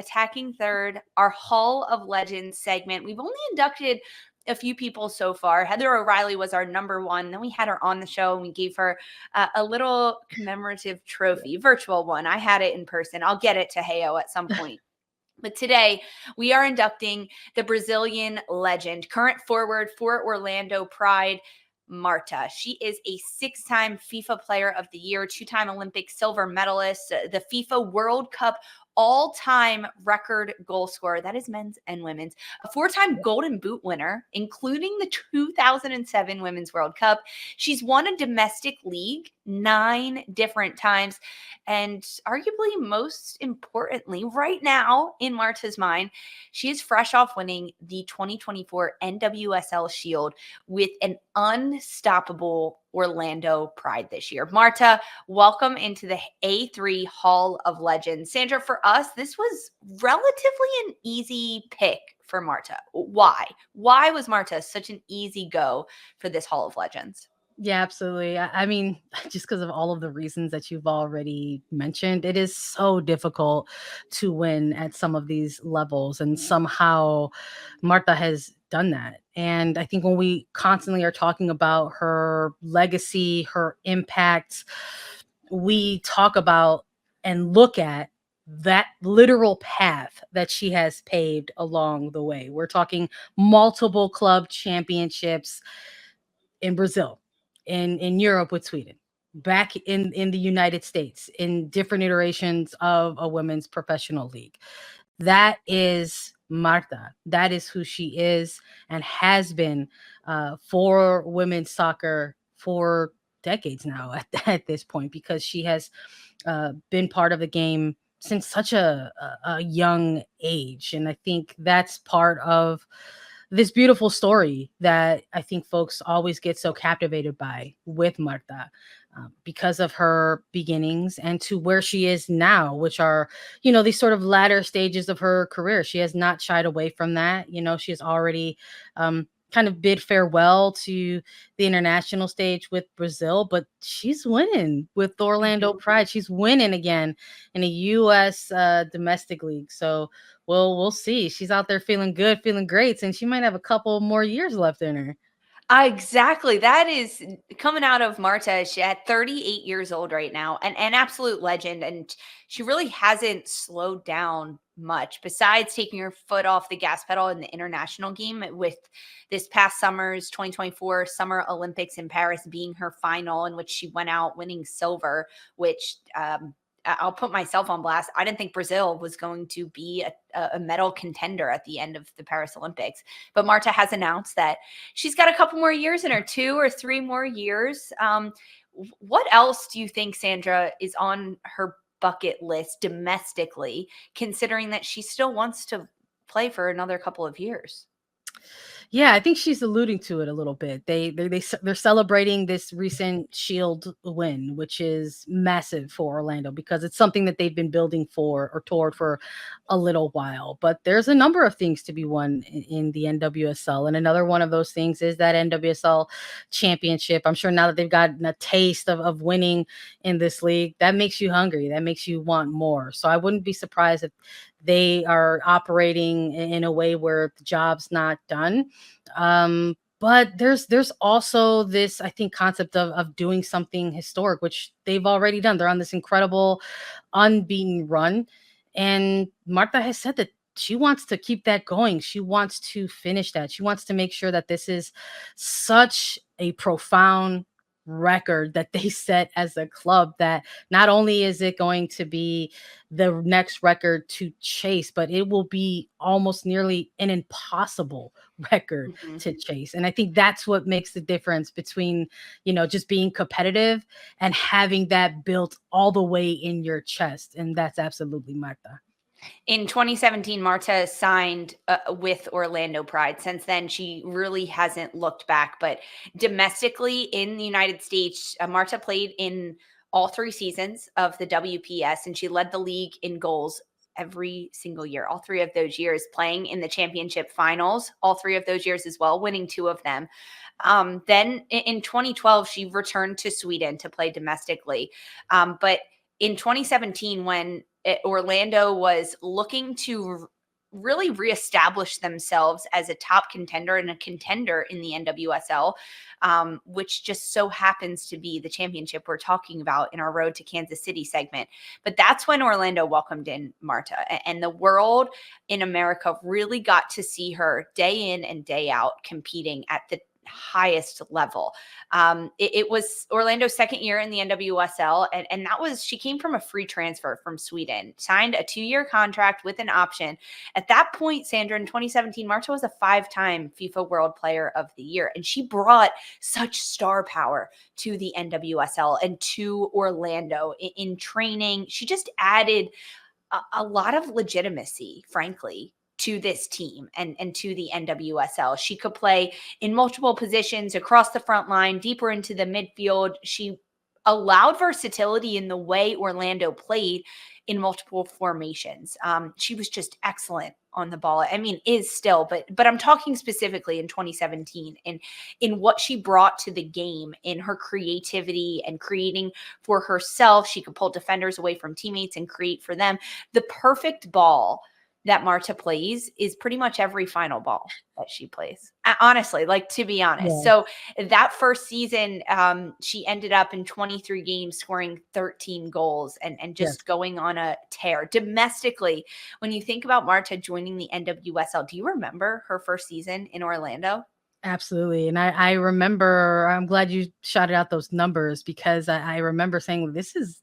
Attacking Third, our Hall of Legends segment. We've only inducted a few people so far. Heather O'Reilly was our number one. Then we had her on the show and we gave her a little commemorative trophy, virtual one. I had it in person. I'll get it to Heyo at some point. But today we are inducting the Brazilian legend, current forward for Orlando Pride, Marta. She is a 6-time FIFA Player of the Year, 2-time Olympic silver medalist, the FIFA World Cup all-time record goal scorer. That is men's and women's. A 4-time Golden Boot winner, including the 2007 Women's World Cup. She's won a domestic league 9 different times. And arguably most importantly, right now in Marta's mind, she is fresh off winning the 2024 NWSL Shield with an unstoppable Orlando Pride this year. Marta, welcome into the A3 Hall of Legends. Sandra, for us, this was relatively an easy pick for Marta. Why? Why was Marta such an easy go for this Hall of Legends? Yeah, absolutely. I mean, just because of all of the reasons that you've already mentioned, it is so difficult to win at some of these levels. And somehow Marta has done that. And I think when we constantly are talking about her legacy, her impact, we talk about and look at that literal path that she has paved along the way. We're talking multiple club championships in Brazil, in Europe with Sweden, back in the United States, in different iterations of a women's professional league. That is Marta. That is who she is and has been for women's soccer for decades now at this point, because she has been part of the game since such a young age. And I think that's part of this beautiful story that I think folks always get so captivated by with Marta, because of her beginnings and to where she is now, which are, these sort of latter stages of her career. She has not shied away from that. She has already kind of bid farewell to the international stage with Brazil, but she's winning with Orlando Pride. She's winning again in a U.S. Domestic league. So we'll see. She's out there feeling good, feeling great, and she might have a couple more years left in her. Exactly. That is coming out of Marta. She's at 38 years old right now, and an absolute legend. And she really hasn't slowed down much besides taking her foot off the gas pedal in the international game, with this past summer's 2024 Summer Olympics in Paris being her final, in which she went out winning silver, which I'll put myself on blast. I didn't think Brazil was going to be a medal contender at the end of the Paris Olympics. But Marta has announced that she's got a couple more years in her, 2 or 3 more years. What else do you think, Sandra, is on her bucket list domestically, considering that she still wants to play for another couple of years? Yeah, I think she's alluding to it a little bit. They're celebrating this recent Shield win, which is massive for Orlando because it's something that they've been building for or toward for a little while. But there's a number of things to be won in the NWSL, and another one of those things is that NWSL championship. I'm sure now that they've gotten a taste of winning in this league, that makes you hungry. That makes you want more. So I wouldn't be surprised if they are operating in a way where the job's not done. But there's also this, I think, concept of doing something historic, which they've already done. They're on this incredible unbeaten run. And Marta has said that she wants to keep that going. She wants to finish that. She wants to make sure that this is such a profound record that they set as a club, that not only is it going to be the next record to chase, but it will be almost nearly an impossible record to chase. And I think that's what makes the difference between, just being competitive and having that built all the way in your chest. And that's absolutely Marta. In 2017, Marta signed with Orlando Pride. Since then, she really hasn't looked back. But domestically in the United States, Marta played in all 3 seasons of the WPS, and she led the league in goals every single year, all 3 of those years, playing in the championship finals, all 3 of those years as well, winning 2 of them. Then in 2012, she returned to Sweden to play domestically. But in 2017, when Orlando was looking to really reestablish themselves as a top contender and a contender in the NWSL, which just so happens to be the championship we're talking about in our Road to Kansas City segment. But that's when Orlando welcomed in Marta, and the world in America really got to see her day in and day out competing at the highest level. It was Orlando's second year in the NWSL, and that was, she came from a free transfer from Sweden, signed a 2-year contract with an option. At that point, Sandra, in 2017, Marta was a 5-time FIFA World Player of the Year, and she brought such star power to the NWSL and to Orlando in training. She just added a lot of legitimacy, frankly, to this team and to the NWSL. She could play in multiple positions across the front line, deeper into the midfield. She allowed versatility in the way Orlando played in multiple formations. She was just excellent on the ball. I mean, is still, but I'm talking specifically in 2017 and in what she brought to the game, in her creativity and creating for herself. She could pull defenders away from teammates and create for them. The perfect ball that Marta plays is pretty much every final ball that she plays. Honestly, like, to be honest. Yeah. So that first season, she ended up in 23 games scoring 13 goals and just going on a tear domestically. When you think about Marta joining the NWSL, do you remember her first season in Orlando? Absolutely. And I remember, I'm glad you shouted out those numbers, because I remember saying, this is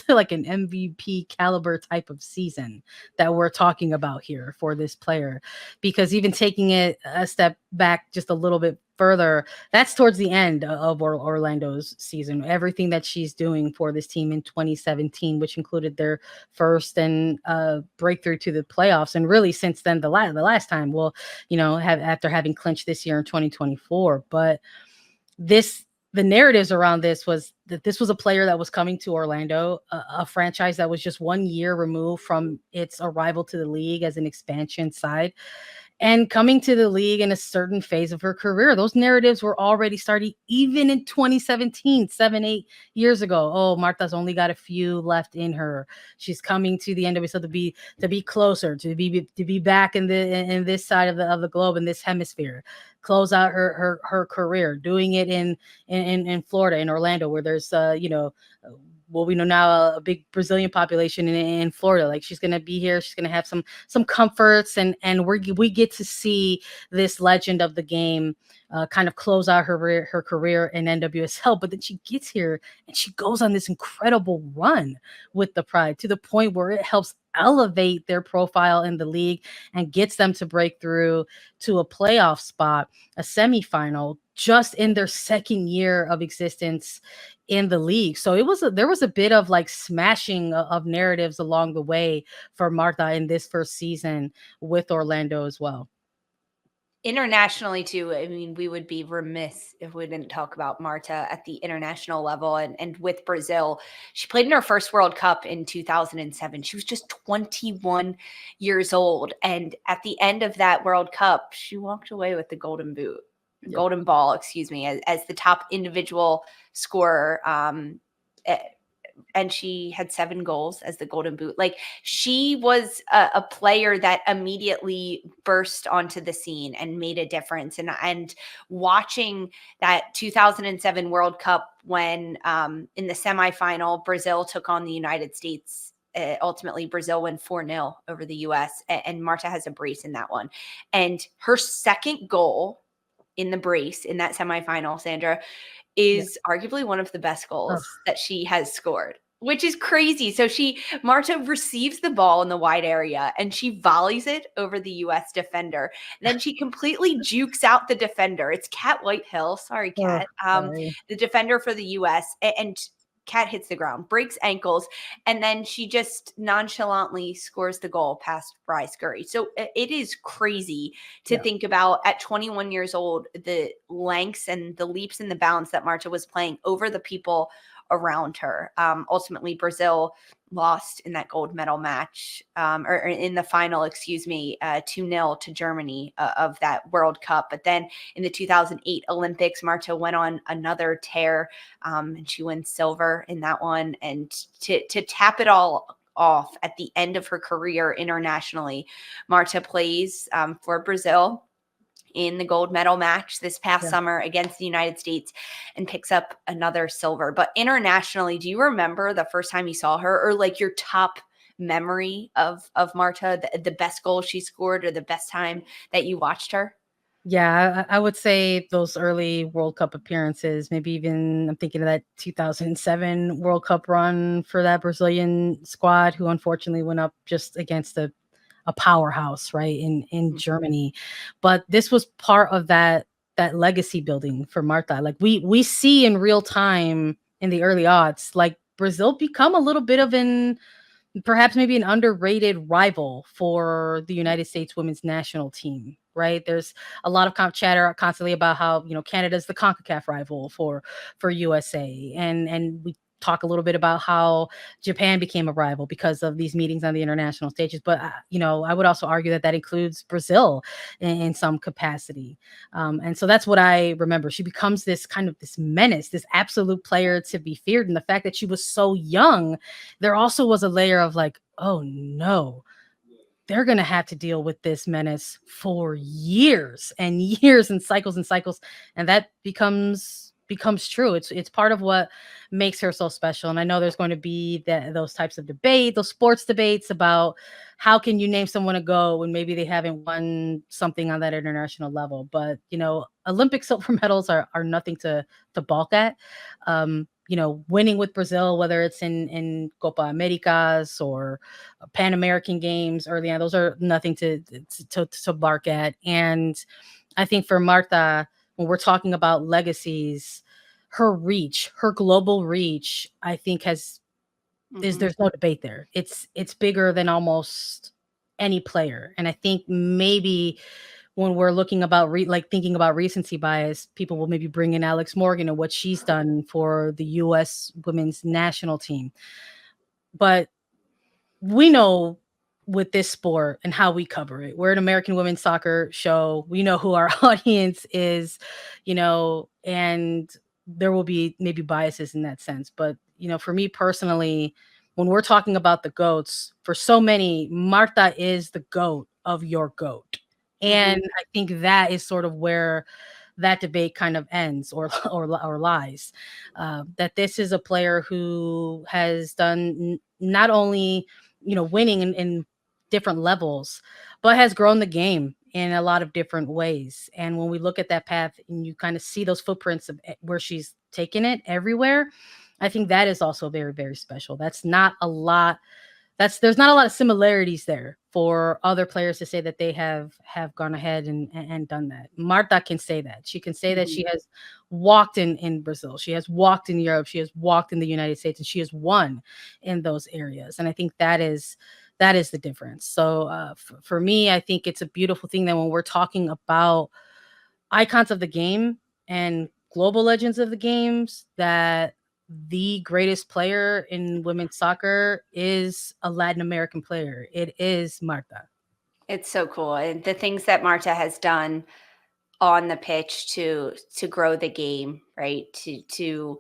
like an MVP caliber type of season that we're talking about here for this player. Because even taking it a step back just a little bit further, that's towards the end of Orlando's season. Everything that she's doing for this team in 2017, which included their first and breakthrough to the playoffs, and really since then the last time, well, after having clinched this year in 2024. But the narratives around this was that this was a player that was coming to Orlando, a franchise that was just 1 year removed from its arrival to the league as an expansion side, and coming to the league in a certain phase of her career. Those narratives were already starting even in 2017, 7-8 years ago. Oh, Marta's only got a few left in her. She's coming to the NWSL to be closer, to be back in this side of the globe, in this hemisphere. Close out her career, doing it in Florida, in Orlando, where there's well, we know now a big Brazilian population in Florida. Like, she's going to be here. She's going to have some comforts, and we get to see this legend of the game kind of close out her career in NWSL. But then she gets here and she goes on this incredible run with the Pride, to the point where it helps elevate their profile in the league and gets them to break through to a playoff spot, a semifinal, just in their second year of existence in the league. So there was a bit of like smashing of narratives along the way for Marta in this first season with Orlando as well. Internationally too, I mean, we would be remiss if we didn't talk about Marta at the international level, and with Brazil. She played in her first World Cup in 2007. She was just 21 years old, and at the end of that World Cup, she walked away with the golden ball, excuse me, as the top individual scorer. And she had 7 goals as the golden boot. Like, she was a player that immediately burst onto the scene and made a difference. And watching that 2007 World Cup, when in the semifinal, Brazil took on the United States. Ultimately, Brazil went 4-0 over the U.S. And Marta has a brace in that one. And her second goal in the brace in that semifinal, Sandra, is arguably one of the best goals that she has scored, which is crazy. So Marta receives the ball in the wide area and she volleys it over the U.S. defender. Then she completely jukes out the defender. It's Kat Whitehill. Sorry, Kat. The defender for the U.S. And Kat hits the ground, breaks ankles, and then she just nonchalantly scores the goal past Bryce Curry. So it is crazy to think about, at 21 years old, the lengths and the leaps and the bounds that Marta was playing over the people around her. Ultimately, Brazil lost in that gold medal match, or in the final, 2-0 to Germany of that World Cup. But then in the 2008 Olympics, Marta went on another tear, and she wins silver in that one. And to tap it all off at the end of her career internationally. Marta plays for Brazil in the gold medal match this past summer against the United States and picks up another silver. But internationally, do you remember the first time you saw her, or like your top memory of Marta, the best goal she scored or the best time that you watched her? Yeah, I would say those early World Cup appearances, maybe even I'm thinking of that 2007 World Cup run for that Brazilian squad, who unfortunately went up just against a powerhouse, right, in Germany. But this was part of that legacy building for Marta. Like we see in real time in the early odds, like Brazil become a little bit of perhaps maybe an underrated rival for the United States women's national team, right? There's a lot of chatter constantly about how, Canada's the CONCACAF rival for USA. And we talk a little bit about how Japan became a rival because of these meetings on the international stages. But, I would also argue that includes Brazil in some capacity. And so that's what I remember. She becomes this menace, this absolute player to be feared. And the fact that she was so young, there also was a layer of like, oh no, they're going to have to deal with this menace for years and years and cycles. And that becomes true. It's part of what makes her so special. And I know there's going to be those types of debate, those sports debates about how can you name someone a GOAT when maybe they haven't won something on that international level. But, Olympic silver medals are nothing to balk at. Winning with Brazil, whether it's in Copa Americas or Pan American Games early on, those are nothing to bark at. And I think for Marta, when we're talking about legacies, her reach, her global reach, I think there's no debate there. It's bigger than almost any player. And I think maybe when we're looking about thinking about recency bias, people will maybe bring in Alex Morgan and what she's done for the U.S. women's national team. But we know with this sport and how we cover it, we're an American women's soccer show. We know who our audience is, and there will be maybe biases in that sense. But, for me personally, when we're talking about the GOATs, for so many, Marta is the GOAT of your GOAT. And I think that is sort of where that debate kind of ends or lies. That this is a player who has done not only, winning in different levels, but has grown the game in a lot of different ways. And when we look at that path and you kind of see those footprints of where she's taken it everywhere, I think that is also very, very special. There's not a lot of similarities there for other players to say that they have gone ahead and done that. Marta can say that. She can say that she has walked in Brazil. She has walked in Europe. She has walked in the United States, and she has won in those areas. And I think that is the difference. So for me, I think it's a beautiful thing that when we're talking about icons of the game and global legends of the games, that the greatest player in women's soccer is a Latin American player. It is Marta. It's so cool. And the things that Marta has done on the pitch to grow the game, right? To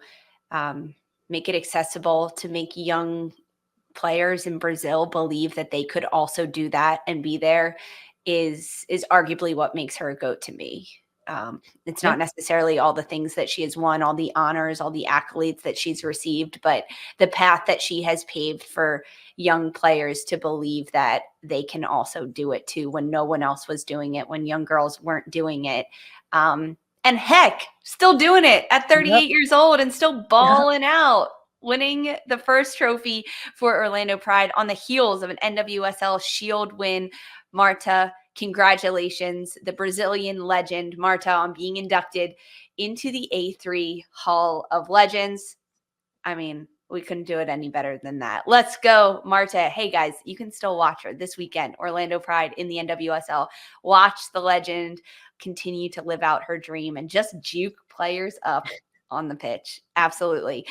make it accessible, to make young players in Brazil believe that they could also do that and be there is arguably what makes her a GOAT to me. It's not necessarily all the things that she has won, all the honors, all the accolades that she's received, but the path that she has paved for young players to believe that they can also do it too, when no one else was doing it, when young girls weren't doing it. And heck, still doing it at 38 years old and still balling out, winning the first trophy for Orlando Pride on the heels of an NWSL Shield win. Marta, congratulations, the Brazilian legend Marta, on being inducted into the A3 Hall of Legends. I mean, we couldn't do it any better than that. Let's go, Marta. Hey, guys, you can still watch her this weekend. Orlando Pride in the NWSL. Watch the legend continue to live out her dream and just juke players up on the pitch. Absolutely.